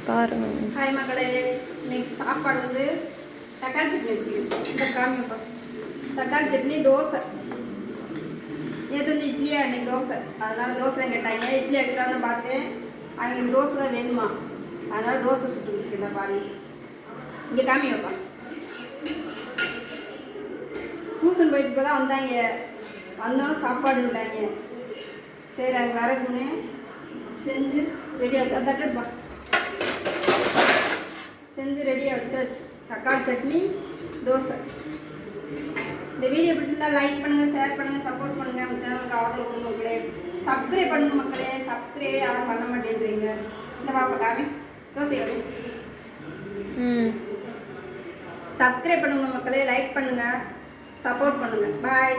பாருங்க. ஹாய் மக்களே, இன்னைக்கு சாப்பாடு வந்து தக்காளி சட்னி வச்சுக்கணும். இந்த காமிப்பா தக்காளி சட்னி, தோசை. நேற்று வந்து இட்லியா, இன்னைக்கு தோசை. அதனால தோசை தான் கேட்டாங்க. இட்லி வைக்கலாம்னு பார்த்தேன். அவங்களுக்கு தோசை தான் வேணுமா, அதனால தோசை சுட்டு கொடுத்துருக்கேன். பாருங்க, இங்கே காமிப்பா. டியூஷன் போயிட்டு இப்போ தான் வந்தாங்க. வந்தோடனே சாப்பாடுன்ட்டாங்க. சரி, அங்கே வரக்குன்னு செஞ்சு ரெடியாக வச்சு தட்டுப்பா செஞ்சு ரெடியாக வச்சாச்சு. தக்காளி சட்னி, தோசை. இந்த வீடியோ பிடிச்சிருந்தா லைக் பண்ணுங்கள், ஷேர் பண்ணுங்கள், சப்போர்ட் பண்ணுங்கள். நம்ம சேனலுக்கு ஆதரவு கொடுங்க மக்களே. சப்ஸ்கிரைப் பண்ணுங்க மக்களே. சப்ஸ்கிரைபே யாரும் பண்ண மாட்டேன்றீங்க. இந்த பாப்பா காமி தோசை சப்ஸ்கிரைப் பண்ணுங்க மக்களே. லைக் பண்ணுங்கள், சப்போர்ட் பண்ணுங்கள். பாய்.